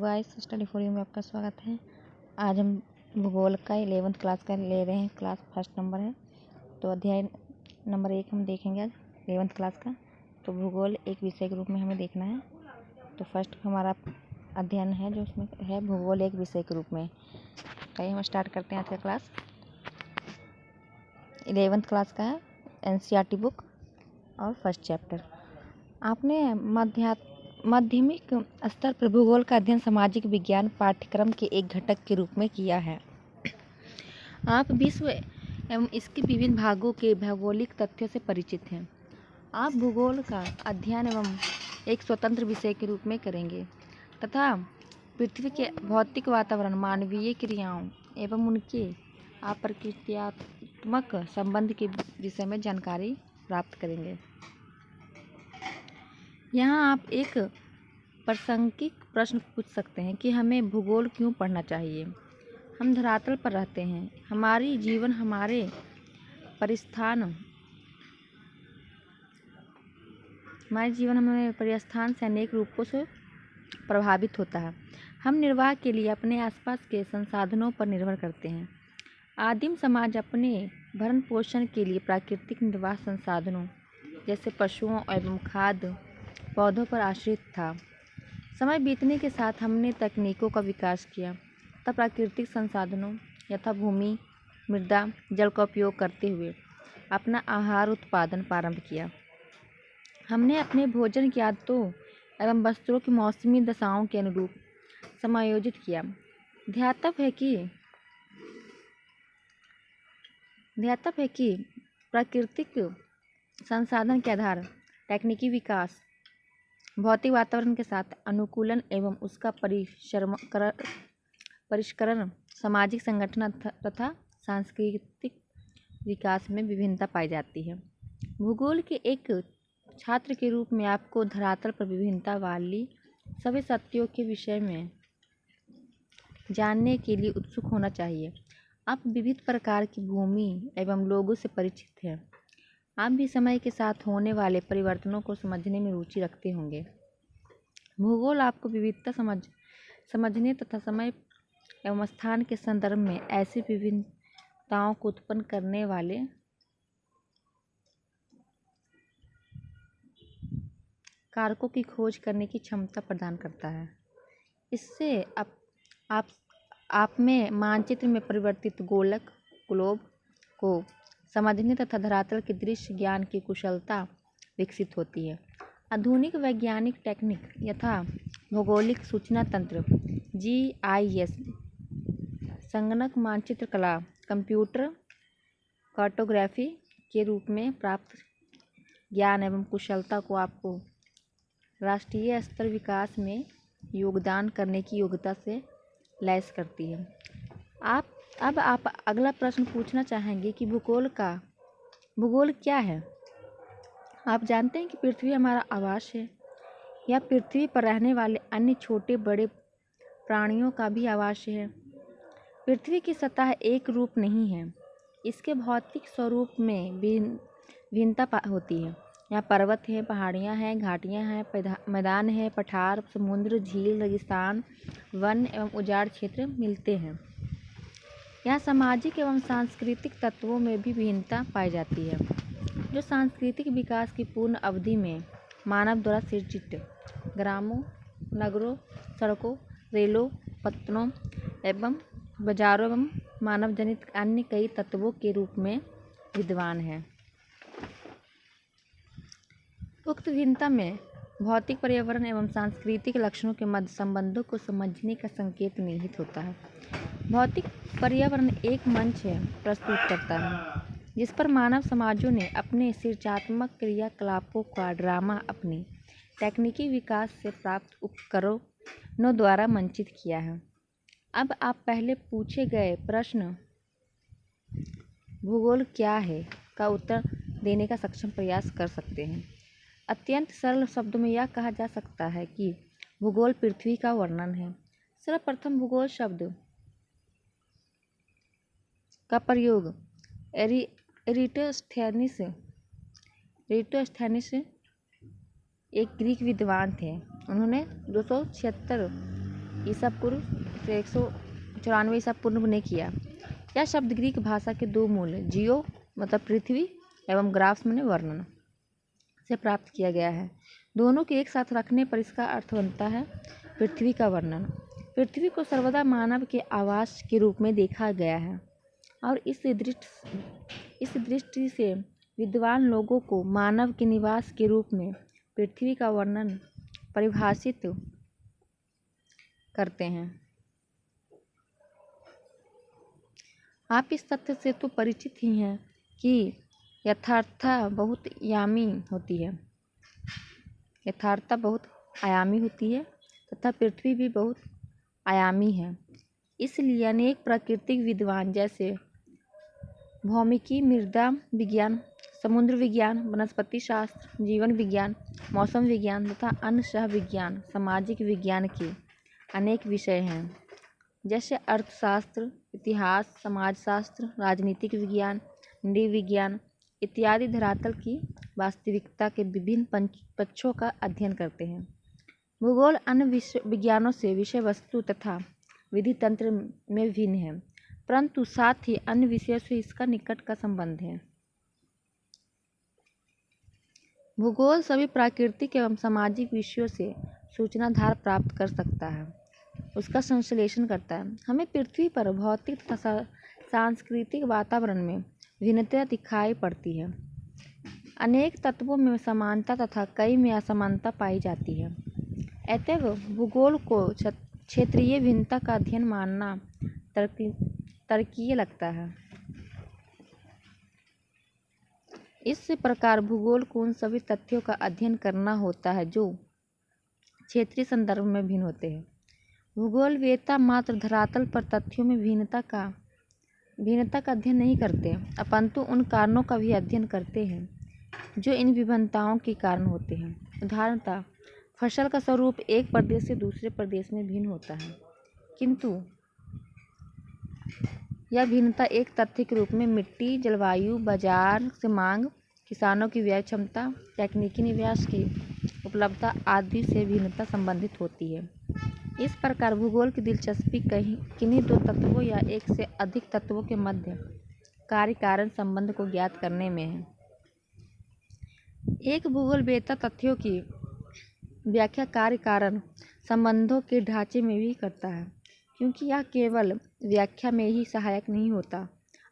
Guys, study for you में आपका स्वागत है। आज हम भूगोल का 11th क्लास का ले रहे हैं। क्लास फर्स्ट नंबर है, तो अध्याय नंबर 1 हम देखेंगे आज 11th क्लास का। तो भूगोल एक विषय के रूप में हमें देखना है। तो फर्स्ट हमारा अध्ययन है जो उसमें है भूगोल एक विषय के रूप में। कहीं हम स्टार्ट करते हैं आज का क्लास। 11th क्लास का है, NCERT बुक और फर्स्ट चैप्टर। आपने माध्यमिक स्तर पर भूगोल का अध्ययन सामाजिक विज्ञान पाठ्यक्रम के एक घटक के रूप में किया है। आप विश्व एवं इसके विभिन्न भागों के भौगोलिक तथ्यों से परिचित हैं। आप भूगोल का अध्ययन एवं एक स्वतंत्र विषय के रूप में करेंगे तथा पृथ्वी के भौतिक वातावरण, मानवीय क्रियाओं एवं उनके अप्रकृत्यात्मक संबंध के विषय में जानकारी प्राप्त करेंगे। यहाँ आप एक प्रासंगिक प्रश्न पूछ सकते हैं कि हमें भूगोल क्यों पढ़ना चाहिए। हम धरातल पर रहते हैं। हमारे जीवन हमारे परिस्थान से अनेक रूपों से प्रभावित होता है। हम निर्वाह के लिए अपने आसपास के संसाधनों पर निर्भर करते हैं। आदिम समाज अपने भरण पोषण के लिए प्राकृतिक निर्वाह संसाधनों जैसे पशुओं एवं खाद्य पौधों पर आश्रित था। समय बीतने के साथ हमने तकनीकों का विकास किया तथा प्राकृतिक संसाधनों यथा भूमि, मृदा, जल का उपयोग करते हुए अपना आहार उत्पादन प्रारंभ किया। हमने अपने भोजन की आदतों एवं वस्त्रों की मौसमी दशाओं के अनुरूप समायोजित किया। ध्यातव्य है कि प्राकृतिक संसाधन के आधार, तकनीकी विकास, भौतिक वातावरण के साथ अनुकूलन एवं उसका परिष्करण सामाजिक संगठन तथा सांस्कृतिक विकास में विभिन्नता पाई जाती है। भूगोल के एक छात्र के रूप में आपको धरातल पर विभिन्नता वाली सभी सत्यों के विषय में जानने के लिए उत्सुक होना चाहिए। आप विविध प्रकार की भूमि एवं लोगों से परिचित हैं। आप भी समय के साथ होने वाले परिवर्तनों को समझने में रुचि रखते होंगे। भूगोल आपको विविधता समझने तथा समय एवं स्थान के संदर्भ में ऐसी विभिन्नताओं को उत्पन्न करने वाले कारकों की खोज करने की क्षमता प्रदान करता है। इससे आप में मानचित्र में परिवर्तित ग्लोब को समझने तथा धरातल के दृश्य ज्ञान की कुशलता विकसित होती है। आधुनिक वैज्ञानिक टेक्निक यथा भौगोलिक सूचना तंत्र GIS, संगणक मानचित्र कला, कंप्यूटर कार्टोग्राफी के रूप में प्राप्त ज्ञान एवं कुशलता को आपको राष्ट्रीय स्तर विकास में योगदान करने की योग्यता से लैस करती है। आप अगला प्रश्न पूछना चाहेंगे कि भूगोल क्या है। आप जानते हैं कि पृथ्वी हमारा आवास है। यह पृथ्वी पर रहने वाले अन्य छोटे बड़े प्राणियों का भी आवास है। पृथ्वी की सतह एक रूप नहीं है। इसके भौतिक स्वरूप में भिन्नता होती है। यहाँ पर्वत है, पहाड़ियाँ हैं, घाटियाँ हैं, मैदान है, पठार, समुद्र, झील, रेगिस्तान, वन एवं उजाड़ क्षेत्र मिलते हैं। यहाँ सामाजिक एवं सांस्कृतिक तत्वों में भी भिन्नता पाई जाती है। जो सांस्कृतिक विकास की पूर्ण अवधि में मानव द्वारा सृजित ग्रामों, नगरों, सड़कों, रेलों, पत्तनों एवं बाजारों एवं मानव जनित अन्य कई तत्वों के रूप में विद्यमान है। उक्त भिन्नता में भौतिक पर्यावरण एवं सांस्कृतिक लक्षणों के मध्य संबंधों को समझने का संकेत निहित होता है। भौतिक पर्यावरण एक मंच प्रस्तुत करता है जिस पर मानव समाजों ने अपने सृजनात्मक क्रियाकलापों का ड्रामा अपनी तकनीकी विकास से प्राप्त उपकरणों द्वारा मंचित किया है। अब आप पहले पूछे गए प्रश्न भूगोल क्या है का उत्तर देने का सक्षम प्रयास कर सकते हैं। अत्यंत सरल शब्दों में यह कहा जा सकता है कि भूगोल पृथ्वी का वर्णन है। सर्वप्रथम भूगोल शब्द का प्रयोग एरिस्टोस्थेनिस एक ग्रीक विद्वान थे। उन्होंने 276 ईसा पूर्व से 194 ईसा पूर्व ने किया। यह शब्द ग्रीक भाषा के दो मूल जियो मतलब पृथ्वी एवं ग्राफ्स में वर्णन से प्राप्त किया गया है। दोनों के एक साथ रखने पर इसका अर्थ बनता है पृथ्वी का वर्णन। पृथ्वी को सर्वदा मानव के आवास के रूप में देखा गया है और इस दृष्टि से विद्वान लोगों को मानव के निवास के रूप में पृथ्वी का वर्णन परिभाषित करते हैं। आप इस तथ्य से तो परिचित ही हैं कि यथार्थता बहुत आयामी होती है तथा पृथ्वी भी बहुत आयामी है। इसलिए अनेक प्राकृतिक विद्वान जैसे भौमिकी, मृदा विज्ञान, समुद्र विज्ञान, वनस्पति शास्त्र, जीवन विज्ञान, मौसम विज्ञान तथा अन्य सह विज्ञान, सामाजिक विज्ञान के अनेक विषय हैं जैसे अर्थशास्त्र, इतिहास, समाजशास्त्र, राजनीतिक विज्ञान, नृविज्ञान इत्यादि धरातल की वास्तविकता के विभिन्न पक्षों का अध्ययन करते हैं। भूगोल अन्य विज्ञानों से विषय वस्तु तथा विधि तंत्र में भिन्न है, परंतु साथ ही अन्य विषयों से इसका निकट का संबंध है। भूगोल सभी प्राकृतिक एवं सामाजिक विषयों से सूचनाधार प्राप्त कर सकता है, उसका संश्लेषण करता है। हमें पृथ्वी पर भौतिक तथा सांस्कृतिक वातावरण में भिन्नता दिखाई पड़ती है। अनेक तत्वों में समानता तथा कई में असमानता पाई जाती है। अतएव भूगोल को क्षेत्रीय भिन्नता का अध्ययन मानना तर्कीय लगता है। इस प्रकार भूगोल को उन सभी तथ्यों का अध्ययन करना होता है जो क्षेत्रीय संदर्भ में भिन्न होते हैं। भूगोल वेत्ता मात्र धरातल पर तथ्यों में भिन्नता का अध्ययन नहीं करते, अपितु उन कारणों का भी अध्ययन करते हैं जो इन विभिन्नताओं के कारण होते हैं। उदाहरणतः फसल का स्वरूप एक प्रदेश से दूसरे प्रदेश में भिन्न होता है, किंतु यह भिन्नता एक तथ्य के रूप में मिट्टी, जलवायु, बाजार से मांग, किसानों की व्यय क्षमता, तकनीकी निवेश की उपलब्धता आदि से भिन्नता संबंधित होती है। इस प्रकार भूगोल की दिलचस्पी किन्हीं दो तत्वों या एक से अधिक तत्वों के मध्य कार्य कारण संबंध को ज्ञात करने में है। एक भूगोलवेत्ता तथ्यों की व्याख्या कार्य कारण संबंधों के ढांचे में भी करता है, क्योंकि यह केवल व्याख्या में ही सहायक नहीं होता,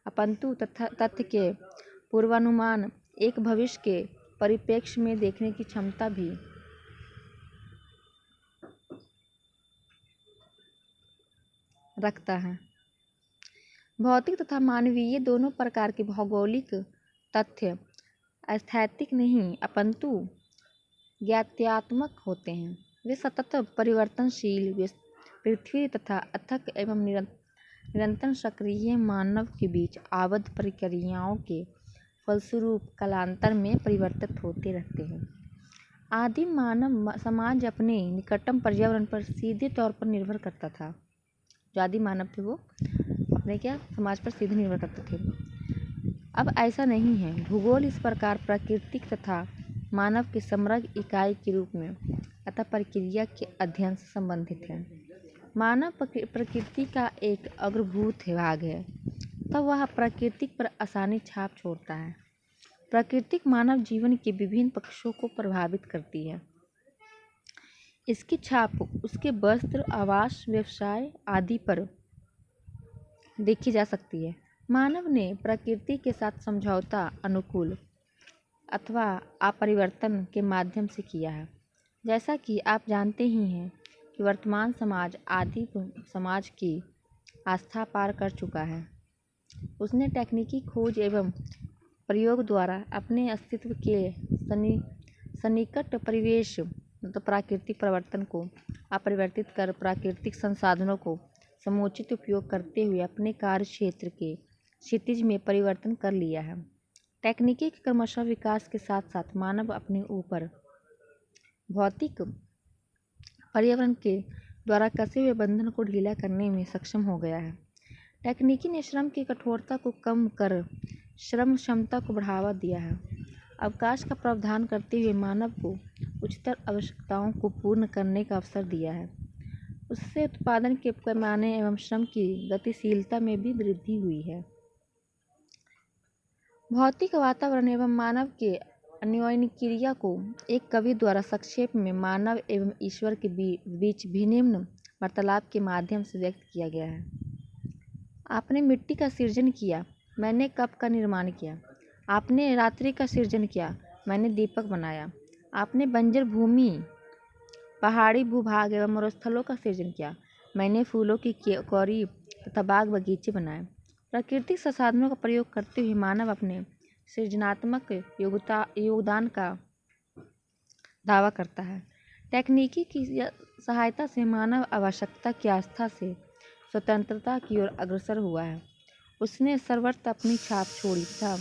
अपितु तथ्य के पूर्वानुमान एक भविष्य के परिप्रेक्ष्य में देखने की क्षमता भी रखता है। भौतिक तथा मानवीय दोनों प्रकार के भौगोलिक तथ्य स्थैतिक नहीं अपितु ज्ञात्यात्मक होते हैं। वे सतत परिवर्तनशील पृथ्वी तथा अथक एवं निरंतर सक्रिय मानव के बीच आबद्ध प्रक्रियाओं के फलस्वरूप कालांतर में परिवर्तित होते रहते हैं। आदिम मानव समाज अपने निकटतम पर्यावरण पर सीधे तौर पर निर्भर करता था। जो आदिम मानव थे वो अपने समाज पर सीधे निर्भर करते थे। अब ऐसा नहीं है। भूगोल इस प्रकार प्राकृतिक तथा मानव के समग्र इकाई के रूप में अतः प्रक्रिया के अध्ययन से संबंधित है। मानव प्रकृति का एक अग्रभूत भाग है, तब वह प्रकृति पर आसानी छाप छोड़ता है। प्रकृति मानव जीवन के विभिन्न पक्षों को प्रभावित करती है। इसकी छाप उसके वस्त्र, आवास, व्यवसाय आदि पर देखी जा सकती है। मानव ने प्रकृति के साथ समझौता अनुकूल अथवा अपरिवर्तन के माध्यम से किया है। जैसा कि आप जानते ही हैं कि वर्तमान समाज आदिम समाज की आस्था पार कर चुका है। उसने तकनीकी खोज एवं प्रयोग द्वारा अपने अस्तित्व के सन्निकट परिवेश तो प्राकृतिक परिवर्तन को अपरिवर्तित कर प्राकृतिक संसाधनों को समुचित उपयोग करते हुए अपने कार्य क्षेत्र के क्षितिज में परिवर्तन कर लिया है। तकनीकी के क्रमशः विकास के साथ साथ मानव अपने ऊपर भौतिक पर्यावरण के द्वारा कसे हुए बंधन को ढीला करने में सक्षम हो गया है। तकनीकी ने श्रम की कठोरता को कम कर श्रम क्षमता को बढ़ावा दिया है। अवकाश का प्रावधान करते हुए मानव को उच्चतर आवश्यकताओं को पूर्ण करने का अवसर दिया है। उससे उत्पादन के पैमाने एवं श्रम की गतिशीलता में भी वृद्धि हुई है। भौतिक वातावरण एवं मानव के अन्योन्यक्रिया को एक कवि द्वारा संक्षेप में मानव एवं ईश्वर के बीच भिन्न वार्तालाप के माध्यम से व्यक्त किया गया है। आपने मिट्टी का सृजन किया, मैंने कप का निर्माण किया। आपने रात्रि का सृजन किया, मैंने दीपक बनाया। आपने बंजर भूमि, पहाड़ी भूभाग एवं मरुस्थलों का सृजन किया, मैंने फूलों की क्यारी तथा बाग बगीचे बनाए। प्राकृतिक संसाधनों का प्रयोग करते हुए मानव अपने सृजनात्मक योगदान का दावा करता है। तकनीकी की सहायता से मानव आवश्यकता की आस्था से स्वतंत्रता की ओर अग्रसर हुआ है। उसने सर्वत्र अपनी छाप छोड़ी तथा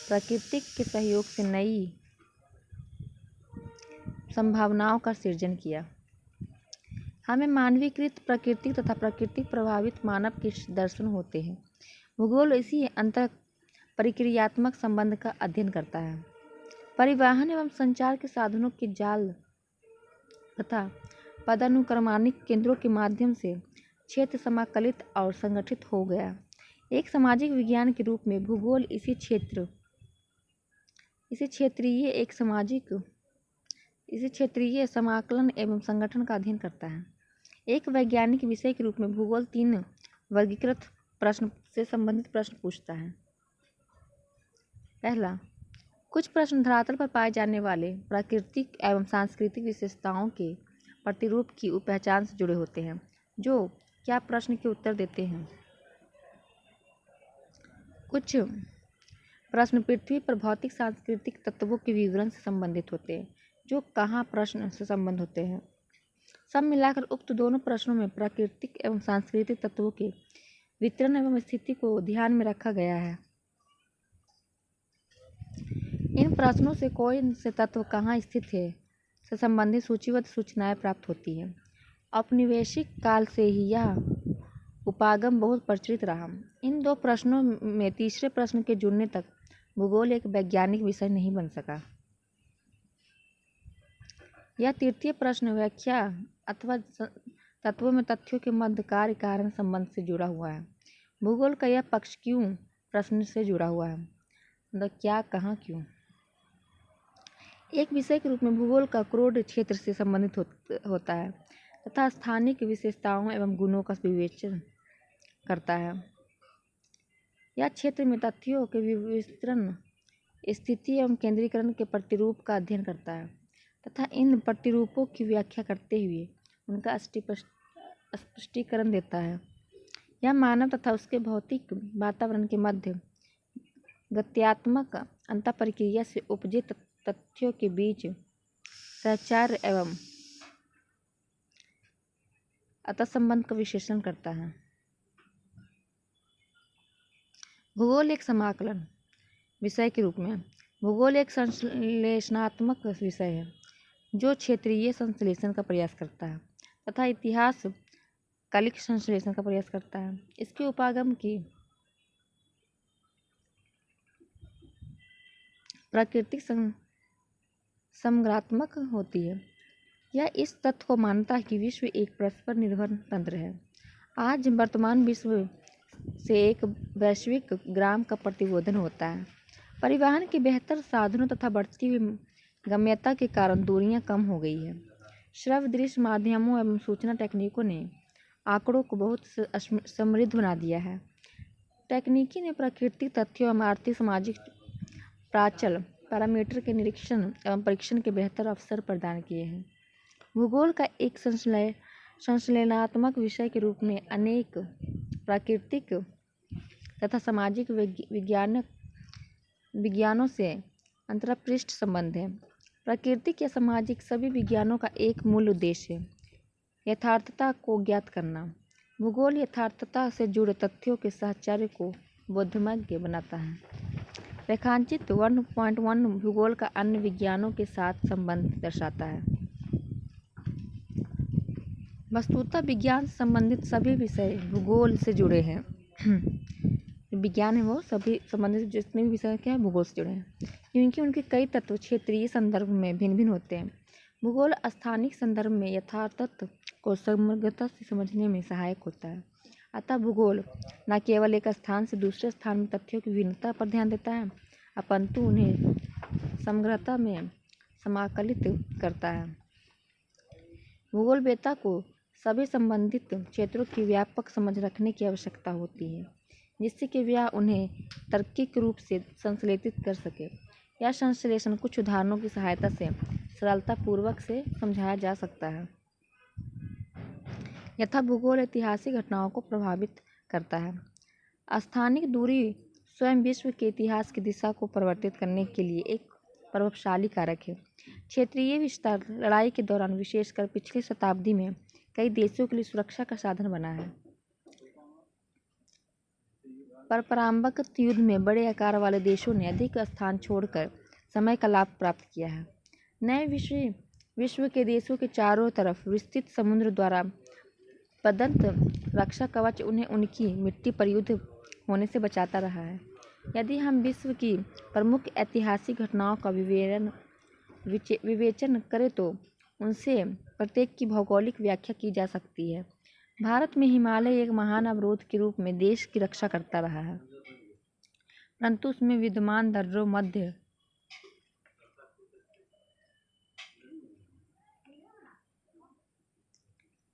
प्रकृति के सहयोग से नई संभावनाओं का सृजन किया। हमें मानवीकृत प्रकृति तथा प्राकृतिक प्रभावित मानव के दर्शन होते हैं। भूगोल इसी अंतर प्रक्रियात्मक संबंध का अध्ययन करता है। परिवहन एवं संचार के साधनों के जाल तथा पदानुक्रमणिक केंद्रों के माध्यम से क्षेत्र समाकलित और संगठित हो गया। एक सामाजिक विज्ञान के रूप में भूगोल इसी क्षेत्रीय समाकलन एवं संगठन का अध्ययन करता है। एक वैज्ञानिक विषय के रूप में भूगोल 3 वर्गीकृत प्रश्न से संबंधित प्रश्न पूछता है। पहला, कुछ प्रश्न धरातल पर पाए जाने वाले प्राकृतिक एवं सांस्कृतिक विशेषताओं के प्रतिरूप की पहचान से जुड़े होते हैं, जो क्या प्रश्न के उत्तर देते हैं। कुछ प्रश्न पृथ्वी पर भौतिक सांस्कृतिक तत्वों के विवरण से संबंधित होते हैं, जो कहाँ प्रश्न से संबंध होते हैं। सब मिलाकर उक्त दोनों प्रश्नों में प्राकृतिक एवं सांस्कृतिक तत्वों के वितरण एवं स्थिति को ध्यान में रखा गया है। इन प्रश्नों से कौन से तत्व कहाँ स्थित है से संबंधित सूचीबद्ध सूचनाएं प्राप्त होती हैं। औपनिवेशिक काल से ही यह उपागम बहुत प्रचलित रहा। इन 2 प्रश्नों में तीसरे प्रश्न के जुड़ने तक भूगोल एक वैज्ञानिक विषय नहीं बन सका। यह तृतीय प्रश्न व्याख्या अथवा तत्वों में तथ्यों के मध्य कार्य कारण संबंध से जुड़ा हुआ है। भूगोल का यह पक्ष क्यों प्रश्न से जुड़ा हुआ है, मतलब क्या, कहाँ, क्यों। एक विषय के रूप में भूगोल का क्रोड क्षेत्र से संबंधित होता है तथा स्थानिक विशेषताओं एवं गुणों का विवेचन करता है। यह क्षेत्र में तथ्यों के विस्तृत स्थिति एवं केंद्रीकरण के प्रतिरूप का अध्ययन करता है तथा इन प्रतिरूपों की व्याख्या करते हुए उनका स्पष्टीकरण देता है। यह मानव तथा उसके भौतिक वातावरण के मध्य गत्यात्मक अंतःप्रक्रिया से उपजे तथ्यों के बीच सहचार्य एवं अंतःसंबंध का विश्लेषण करता है। भूगोल एक समाकलन विषय के रूप में भूगोल एक संश्लेषणात्मक विषय है जो क्षेत्रीय संश्लेषण का प्रयास करता है तथा इतिहास कालिक संश्लेषण का प्रयास करता है। इसके उपागम की प्राकृतिक समग्रात्मक होती है। यह इस तथ्य को मानता है कि विश्व एक परस्पर निर्भर तंत्र है। आज वर्तमान विश्व से एक वैश्विक ग्राम का प्रतिबोधन होता है। परिवहन के बेहतर साधनों तथा बढ़ती हुई गम्यता के कारण दूरियां कम हो गई है। श्रव्य दृश्य माध्यमों एवं सूचना तकनीकों ने आंकड़ों को बहुत समृद्ध बना दिया है। तकनीकी ने प्राकृतिक तथ्यों एवं आर्थिक सामाजिक प्राचल पैरामीटर के निरीक्षण एवं परीक्षण के बेहतर अवसर प्रदान किए हैं। भूगोल का एक संश्लेषणात्मक विषय के रूप में अनेक प्राकृतिक तथा सामाजिक विज्ञानों से अंतरपृष्ठ संबंध है। प्राकृतिक या सामाजिक सभी विज्ञानों का एक मूल उद्देश्य है यथार्थता को ज्ञात करना। भूगोल यथार्थता से जुड़े तथ्यों के साहचर्य को बोधमय बनाता है। रेखांचित 1.1 भूगोल का अन्य विज्ञानों के साथ संबंध दर्शाता है। वस्तुतः विज्ञान से संबंधित सभी विषय भूगोल से जुड़े हैं। विज्ञान है वो सभी संबंधित जितने भी विषय क्या है भूगोल से जुड़े हैं, क्योंकि उनके कई तत्व क्षेत्रीय संदर्भ में भिन्न भिन्न होते हैं। भूगोल स्थानिक संदर्भ में यथार्थ को समग्रता से समझने में सहायक होता है। अतः भूगोल न केवल एक स्थान से दूसरे स्थान में तथ्यों की भिन्नता पर ध्यान देता है, अपितु उन्हें समग्रता में समाकलित करता है। भूगोलवेत्ता को सभी संबंधित क्षेत्रों की व्यापक समझ रखने की आवश्यकता होती है, जिससे कि वह उन्हें तार्किक रूप से संश्लेषित कर सके। यह संश्लेषण कुछ उदाहरणों की सहायता से सरलतापूर्वक से समझाया जा सकता है। यथा भूगोल ऐतिहासिक घटनाओं को प्रभावित करता है। स्थानिक दूरी स्वयं विश्व के इतिहास की दिशा को परिवर्तित करने के लिए एक प्रभावशाली कारक है। क्षेत्रीय विस्तार लड़ाई के दौरान, विशेषकर पिछली शताब्दी में, कई देशों के लिए सुरक्षा का साधन बना है। परंपरागत युद्ध में बड़े आकार वाले देशों ने अधिक स्थान छोड़कर समय का लाभ प्राप्त किया है। नए विश्व के देशों के चारों तरफ विस्तृत समुद्र द्वारा प्रदत्त रक्षा कवच उन्हें उनकी मिट्टी पर युद्ध होने से बचाता रहा है। यदि हम विश्व की प्रमुख ऐतिहासिक घटनाओं का विवेचन करें तो उनसे प्रत्येक की भौगोलिक व्याख्या की जा सकती है। भारत में हिमालय एक महान अवरोध के रूप में देश की रक्षा करता रहा है, परंतु उसमें विद्यमान दर्रों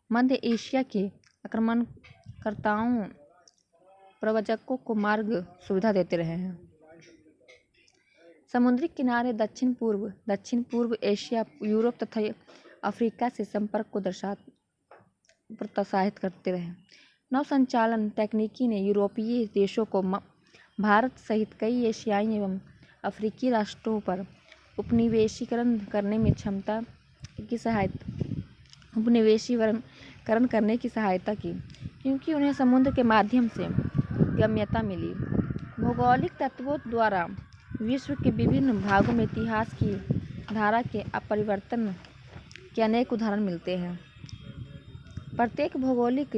मध्य एशिया के आक्रमणकर्ताओं प्रव्रजकों को मार्ग सुविधा देते रहे हैं। समुद्री किनारे दक्षिण पूर्व एशिया, यूरोप तथा अफ्रीका से संपर्क को प्रोत्साहित करते रहे। नौ संचालन तकनीकी ने यूरोपीय देशों को भारत सहित कई एशियाई एवं अफ्रीकी राष्ट्रों पर उपनिवेशीकरण करने की सहायता की, क्योंकि उन्हें समुद्र के माध्यम से गम्यता मिली। भौगोलिक तत्वों द्वारा विश्व के विभिन्न भागों में इतिहास की धारा के अपरिवर्तन के अनेक उदाहरण मिलते हैं। प्रत्येक भौगोलिक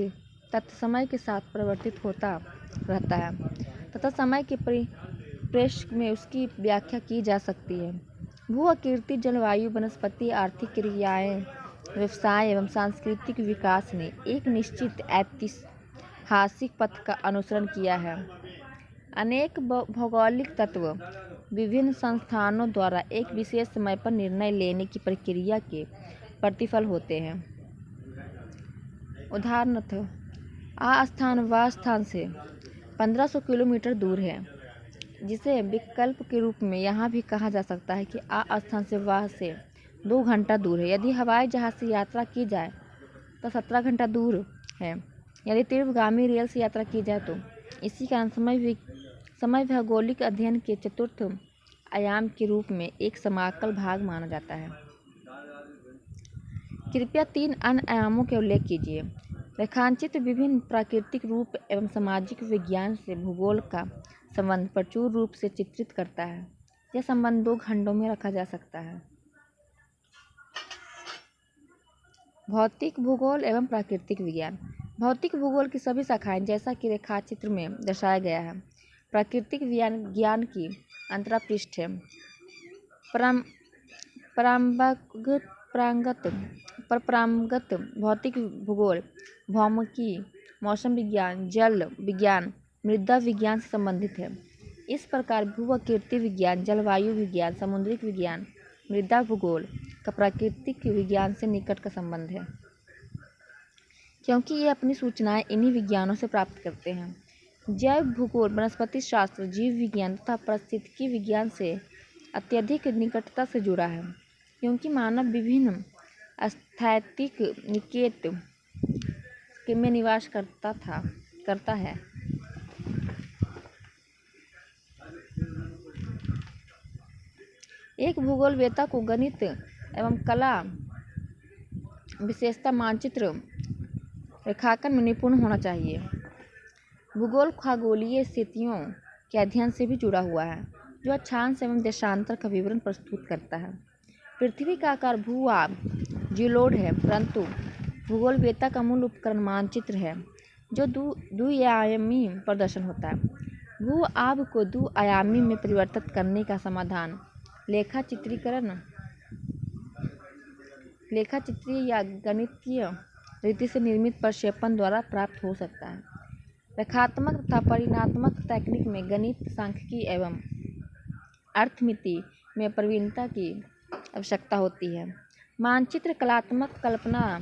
तत्व समय के साथ परिवर्तित होता रहता है तथा समय के परिप्रेक्ष्य में उसकी व्याख्या की जा सकती है। भू-आकृति, जलवायु, वनस्पति, आर्थिक क्रियाएं, व्यवसाय एवं सांस्कृतिक विकास ने एक निश्चित ऐतिहासिक पथ का अनुसरण किया है। अनेक भौगोलिक तत्व विभिन्न संस्थानों द्वारा एक विशेष समय पर निर्णय लेने की प्रक्रिया के प्रतिफल होते हैं। उदाहरणतः आ स्थान व स्थान से 1500 किलोमीटर दूर है, जिसे विकल्प के रूप में यहाँ भी कहा जा सकता है कि आ स्थान से वह से 2 घंटा दूर है। यदि हवाई जहाज से यात्रा की जाए तो 17 घंटा दूर है। यदि तीव्रगामी रेल से यात्रा की जाए तो इसी कारण समय भौगोलिक अध्ययन के चतुर्थ आयाम के रूप में एक समाकल भाग माना जाता है। कृपया 3 अन्य आयामों के उल्लेख कीजिए। रेखांचित विभिन्न प्राकृतिक रूप एवं सामाजिक विज्ञान से भूगोल का संबंध प्रचुर रूप से चित्रित करता है। यह संबंध 2 खंडों में रखा जा सकता है: भौतिक भूगोल एवं प्राकृतिक विज्ञान। भौतिक भूगोल की सभी शाखाएं, जैसा कि रेखाचित्र में दर्शाया गया है, प्राकृतिक विज्ञान की अंतरापृष्ठ है। परंपरागत भौतिक भूगोल भौमिकी, मौसम विज्ञान, जल विज्ञान, मृदा विज्ञान से संबंधित है। इस प्रकार भू-आकृति विज्ञान, जलवायु विज्ञान, समुद्री विज्ञान, मृदा भूगोल का प्राकृतिक विज्ञान से निकट का संबंध है, क्योंकि ये अपनी सूचनाएं इन्हीं विज्ञानों से प्राप्त करते हैं। जैव भूगोल वनस्पति शास्त्र, जीव विज्ञान तथा पारिस्थितिकी विज्ञान से अत्यधिक निकटता से जुड़ा है, क्योंकि मानव विभिन्न स्थैतिक निकेत में निवास करता है। एक भूगोलवेत्ता को गणित एवं कला विशेषता मानचित्र रेखांकन में निपुण होना चाहिए। भूगोल खगोलीय स्थितियों के अध्ययन से भी जुड़ा हुआ है, जो अक्षांश एवं देशांतर का विवरण प्रस्तुत करता है। पृथ्वी का आकार भू-आब जियोलोड है, परंतु भूगोलवेत्ता का मूल उपकरण मानचित्र है, जो द्विआयामी प्रदर्शन होता है। भू-आब को द्विआयामी में परिवर्तित करने का समाधान लेखाचित्रीय या गणितीय रीति से निर्मित प्रक्षेपण द्वारा प्राप्त हो सकता है। रेखात्मक तथा परिमाणात्मक तकनीक में गणित, सांख्यिकी एवं अर्थमिति में प्रवीणता की आवश्यकता होती है। मानचित्र कलात्मक कल्पना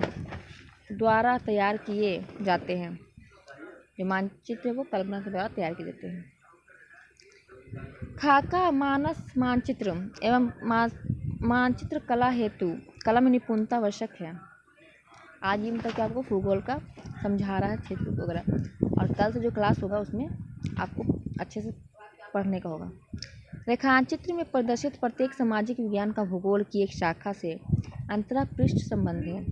द्वारा तैयार किए जाते हैं। जो मानचित्र है वो कल्पना के द्वारा तैयार किए जाते हैं। खाका, मानस मानचित्र एवं मानचित्र कला हेतु कला में निपुणता आवश्यक है। आज ये मतलब कि आपको भूगोल का समझा रहा है, क्षेत्र वगैरह, और कल से जो क्लास होगा उसमें आपको अच्छे से पढ़ने का होगा। रेखाचित्र में प्रदर्शित प्रत्येक सामाजिक विज्ञान का भूगोल की एक शाखा से अंतरापृष्ठ संबंध है।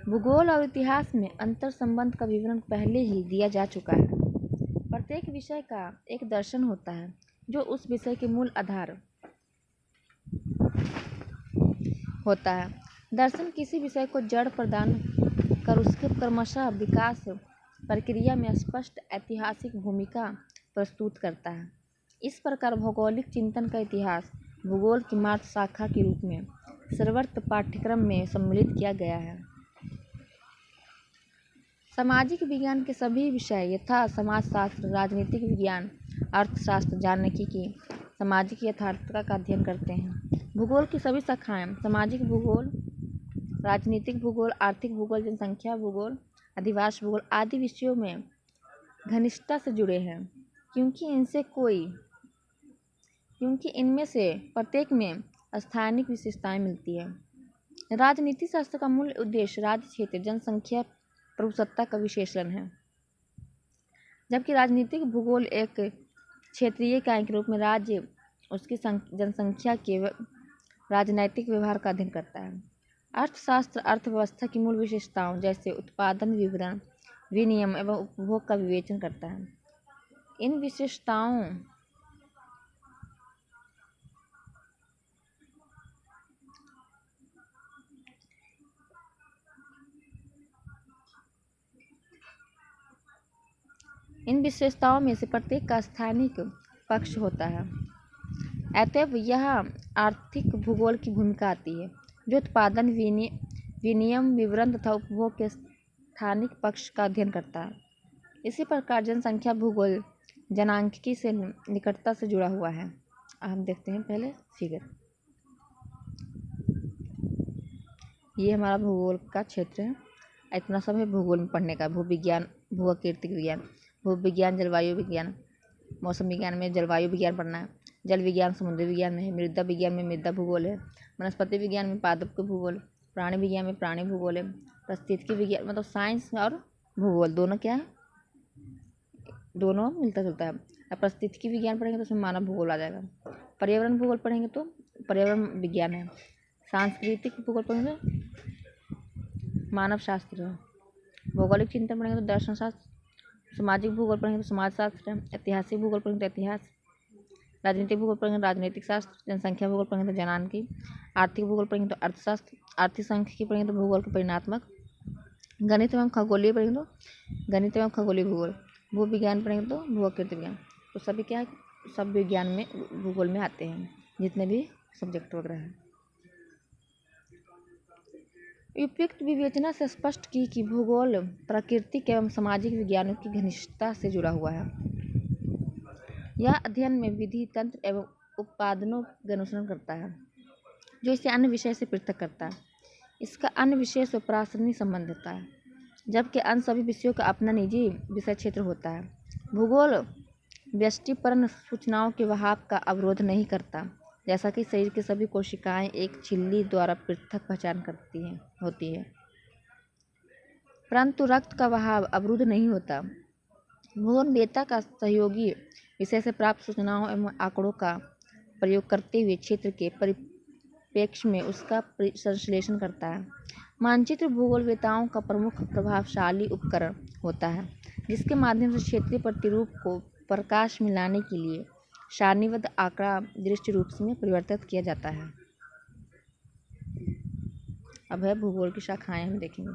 भूगोल और इतिहास में अंतर संबंध का विवरण पहले ही दिया जा चुका है। प्रत्येक विषय का एक दर्शन होता है जो उस विषय के मूल आधार होता है। दर्शन किसी विषय को जड़ प्रदान कर उसके क्रमशः विकास प्रक्रिया में स्पष्ट ऐतिहासिक भूमिका प्रस्तुत करता है। इस प्रकार भौगोलिक चिंतन का इतिहास भूगोल की मात्र शाखा के रूप में सर्वत्र पाठ्यक्रम में सम्मिलित किया गया है। सामाजिक विज्ञान के सभी विषय यथा समाजशास्त्र, राजनीतिक विज्ञान, अर्थशास्त्र जानने की सामाजिक यथार्थता का अध्ययन करते हैं। भूगोल की सभी शाखाएं सामाजिक भूगोल, राजनीतिक भूगोल, आर्थिक भूगोल, जनसंख्या भूगोल, अधिवास भूगोल आदि विषयों में घनिष्ठता से जुड़े हैं, क्योंकि इनमें से प्रत्येक में स्थानिक विशेषताएं मिलती है। राजनीति शास्त्र का मूल उद्देश्य राज्य क्षेत्र, जनसंख्या, प्रभुसत्ता का विश्लेषण है, जबकि राजनीतिक भूगोल एक क्षेत्रीय इकाई के रूप में राज्य, उसकी जनसंख्या के राजनैतिक व्यवहार का अध्ययन करता है। अर्थशास्त्र अर्थव्यवस्था की मूल विशेषताओं जैसे उत्पादन, वितरण, विनिमय एवं उपभोग का विवेचन करता है। इन विशेषताओं में से प्रत्येक का स्थानिक पक्ष होता है। अतएव यह आर्थिक भूगोल की भूमिका आती है, जो उत्पादन, विनिमय, वितरण तथा उपभोग के स्थानिक पक्ष का अध्ययन करता है। इसी प्रकार जनसंख्या भूगोल जनांकिकी से निकटता से जुड़ा हुआ है। हम देखते हैं पहले फिगर। ये हमारा भूगोल का क्षेत्र है। इतना सब है भूगोल में पढ़ने का। भूविज्ञान, भूआकृतिक विज्ञान, भूविज्ञान, जलवायु विज्ञान, मौसम विज्ञान में जलवायु विज्ञान पढ़ना है। जल विज्ञान समुद्री विज्ञान में है। मृदा विज्ञान में मृदा भूगोल है। वनस्पति विज्ञान में पादप भूगोल, प्राणी विज्ञान में प्राणी भूगोल है। पारिस्थितिकी विज्ञान मतलब साइंस और भूगोल दोनों क्या है, दोनों मिलता जुलता है। अब पारिस्थितिकी विज्ञान पढ़ेंगे तो उसमें मानव भूगोल आ जाएगा। पर्यावरण भूगोल पढ़ेंगे तो पर्यावरण विज्ञान है। सांस्कृतिक भूगोल पढ़ेंगे मानव शास्त्र है। भौगोलिक चिंतन पढ़ेंगे तो दर्शन शास्त्र। सामाजिक भूगोल पढ़ेंगे तो समाज शास्त्र है। ऐतिहासिक भूगोल पढ़ेंगे तो इतिहास। राजनीतिक भूगोल पढ़ेंगे तो राजनीतिक शास्त्र। जनसंख्या भूगोल पढ़ेंगे तो जनांकी। आर्थिक भूगोल पढ़ेंगे तो अर्थशास्त्र। आर्थिक सांख्यिकी पढ़ेंगे तो भूगोल के परिमाणात्मक। गणित एवं खगोलीय पढ़ेंगे तो गणित एवं खगोलीय भूगोल। भूविज्ञान पढ़ेंगे तो भूआकृतिक विज्ञान। तो सभी क्या है, सब विज्ञान में भूगोल में आते हैं जितने भी सब्जेक्ट वगैरह हैं। उपयुक्त विवेचना से स्पष्ट की कि भूगोल प्राकृतिक एवं सामाजिक विज्ञानों की घनिष्ठता से जुड़ा हुआ है। यह अध्ययन में विधि, तंत्र एवं उत्पादनों का अनुसरण करता है, जो इसे अन्य विषय से पृथक करता है। इसका अन्य विषय से प्रासंगिक संबंध होता है, जबकि अन्य सभी विषयों का अपना निजी विषय क्षेत्र होता है। भूगोल व्यष्टिपरण सूचनाओं के वहाव का अवरोध नहीं करता, जैसा कि शरीर की सभी कोशिकाएं एक झिल्ली द्वारा पृथक पहचान होती है, परंतु रक्त का वहाव अवरुद्ध नहीं होता। भूगोल वेत्ता का सहयोगी विषय से प्राप्त सूचनाओं एवं आंकड़ों का प्रयोग करते हुए क्षेत्र के परिप्रेक्ष्य में उसका संश्लेषण करता है। मानचित्र भूगोलवेत्ताओं का प्रमुख प्रभावशाली उपकरण होता है, जिसके माध्यम से क्षेत्रीय प्रतिरूप को प्रकाश में लाने के लिए सारणीबद्ध आंकड़ा दृश्य रूप में परिवर्तित किया जाता है। अब है भूगोल की शाखाएं, हम देखेंगे।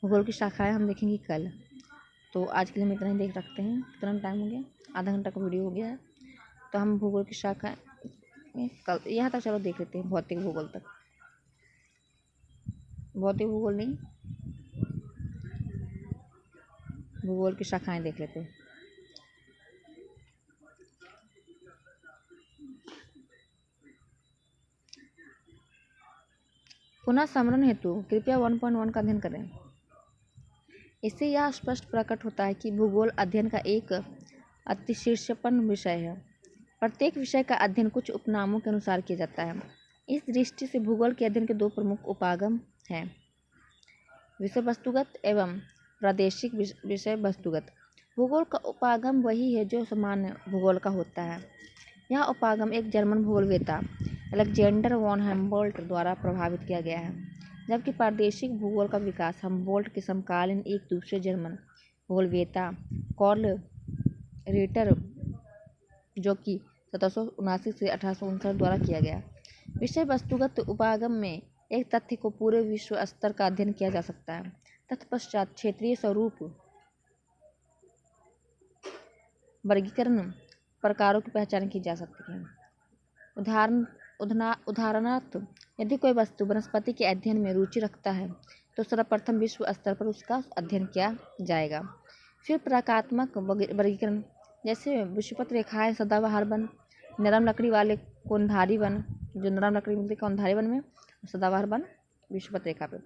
भूगोल की शाखाएं हम देखेंगे कल। तो आज के लिए हम इतना ही देख रखते हैं। कितना टाइम हो गया, आधा घंटा का वीडियो हो गया है। तो हम भूगोल की शाखाएं में कल यहाँ तक चलो देख लेते हैं, भौतिक भूगोल तक। भौतिक भूगोल नहीं, भूगोल की शाखाएं देख लेते हैं। पुनः स्मरण हेतु कृपया 1.1 का अध्ययन करें। इससे यह स्पष्ट प्रकट होता है कि भूगोल अध्ययन का एक अतिशीर्षपन विषय है। प्रत्येक विषय का अध्ययन कुछ उपनामों के अनुसार किया जाता है। इस दृष्टि से भूगोल के अध्ययन के दो प्रमुख उपागम हैं, विषय वस्तुगत एवं प्रादेशिक विषय वस्तुगत। भूगोल का उपागम वही है जो सामान्य भूगोल का होता है। यह उपागम एक जर्मन भूगोलवेत्ता अलेक्जेंडर वॉन हम्बोल्ट द्वारा प्रभावित किया गया है, जबकि प्रादेशिक भूगोल का विकास हम्बोल्ट के समकालीन एक दूसरे जर्मन भूगोलवेत्ता कार्ल रिटर, जो कि 1779 से 1859 द्वारा किया गया। विषय वस्तुगत उपागम में एक तथ्य को पूरे विश्व स्तर का अध्ययन किया जा सकता है। तत्पश्चात क्षेत्रीय स्वरूप, वर्गीकरण, प्रकारों की पहचान की जा सकती है। उदाहरणार्थ यदि कोई वस्तु वनस्पति के अध्ययन में रुचि रखता है तो सर्वप्रथम विश्व स्तर पर उसका अध्ययन किया जाएगा। फिर प्रकारात्मक वर्गीकरण, जैसे विषुवत रेखाएं, सदाबहार वन, नरम लकड़ी वाले कोनधारी वन, जो नरम लकड़ी मिलती है कोनधारी वन में, सदाबहार वन विषुवत रेखा पर,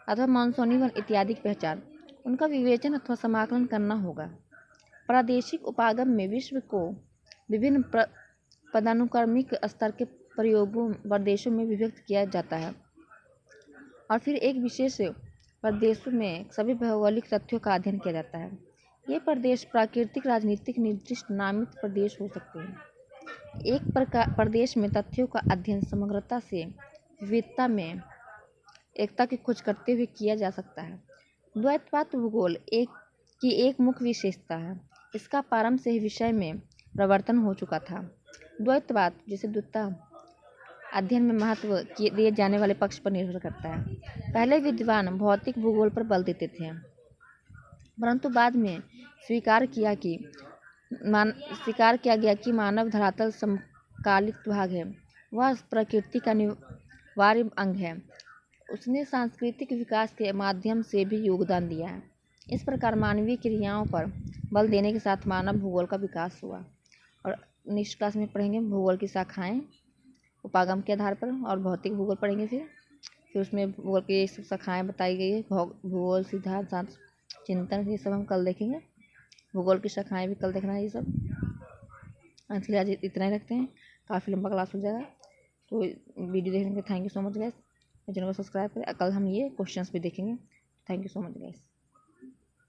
अथवा मानसूनी वन इत्यादि की पहचान, उनका विवेचन अथवा समाकलन करना होगा। प्रादेशिक उपागम में विश्व को विभिन्न पदानुक्रमिक स्तर के प्रयोगों प्रदेशों में विभक्त किया जाता है और फिर एक विशेष प्रदेशों में सभी भौगोलिक तथ्यों का अध्ययन किया जाता है। ये प्रदेश प्राकृतिक, राजनीतिक, निर्दिष्ट नामित प्रदेश हो सकते हैं। एक प्रदेश में तथ्यों का अध्ययन समग्रता से विविधता में एकता की खोज करते हुए किया जा सकता है। द्वैतवाद भूगोल की एक मुख्य विशेषता है। इसका प्रारंभ से ही विषय में प्रवर्तन हो चुका था। द्वैतवाद, जिसे द्वैतता अध्ययन में महत्व दिए जाने वाले पक्ष पर निर्भर करता है। पहले विद्वान भौतिक भूगोल पर बल देते थे, परंतु बाद में स्वीकार किया गया कि मानव धरातल समकालिक भाग है, वह प्रकृति का अनिवार्य अंग है। उसने सांस्कृतिक विकास के माध्यम से भी योगदान दिया है। इस प्रकार मानवीय क्रियाओं पर बल देने के साथ मानव भूगोल का विकास हुआ। और नेक्स्ट क्लास में पढ़ेंगे भूगोल की शाखाएं उपागम के आधार पर, और भौतिक भूगोल पढ़ेंगे। फिर उसमें भूगोल की शाखाएं बताई गई है, भूगोल, सिद्धांत, शास्त्र, चिंतन, ये सब हम कल देखेंगे। भूगोल की शाखाएं भी कल देखना है। ये सब इसलिए आज इतना ही रखते हैं, काफ़ी लंबा क्लास हो जाएगा। तो वीडियो देखने के लिए thank you so much guys. Channel को सब्सक्राइब करें। कल हम ये क्वेश्चंस भी देखेंगे। Thank you so much guys.